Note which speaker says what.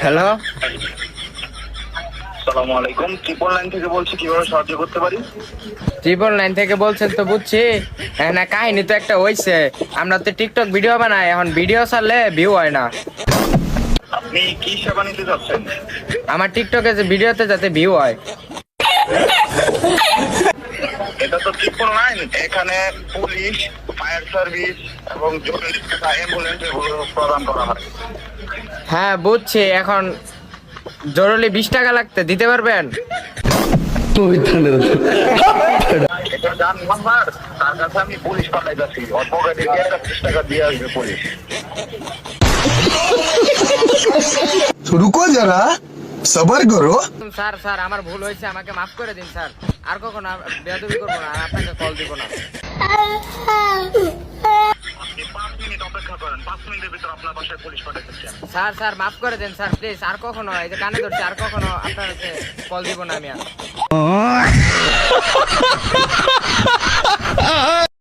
Speaker 1: Hello,
Speaker 2: আসসালামু আলাইকুম, 999 থেকে বলছি, কিভাবে সাহায্য করতে পারি?
Speaker 1: 999 থেকে বলছেন তো বুঝছি। না, কাহিনী তো একটা হইছে। আমরা তো টিকটক ভিডিও বানাই, এখন ভিডিও ছাড়লে ভিউ হয় না।
Speaker 2: আপনি কি সেবা নিতে চাচ্ছেন?
Speaker 1: আমার টিকটকে যে ভিডিওতে যাতে ভিউ হয়।
Speaker 2: এটা তো 999, এখানে পুলিশ, ফায়ার সার্ভিস এবং জরুরি সেবা, অ্যাম্বুলেন্স এগুলো প্রদান করা হয়।
Speaker 1: হ্যাঁ বুঝছি, এখন জরুরি 20 টাকা লাগতে দিতে পারবেন?
Speaker 2: এটা যার নাম্বার, তার কাছে আমি পুলিশ পাঠাইতেছি, ওর পকেটে গিয়ে 30 টাকা দিয়ে আসবে পুলিশ।
Speaker 3: तो रुको जरा सबर करो।
Speaker 1: স্যার স্যার আমার ভুল হয়েছে, আমাকে মাফ করে দিন স্যার। আর কখনো বেয়াদবি করবো না, আর আপনাকে কল দিব না।
Speaker 2: আপনি 5 মিনিট অপেক্ষা করেন, 5 মিনিটের ভিতর আপনার বাসায় পুলিশ পাঠাইতেছি।
Speaker 1: স্যার স্যার মাফ করে দেন স্যার, প্লিজ। আর কখনো এই যে কানে ধরছি, আর কখনো আপনার কল দিব না আমি আর।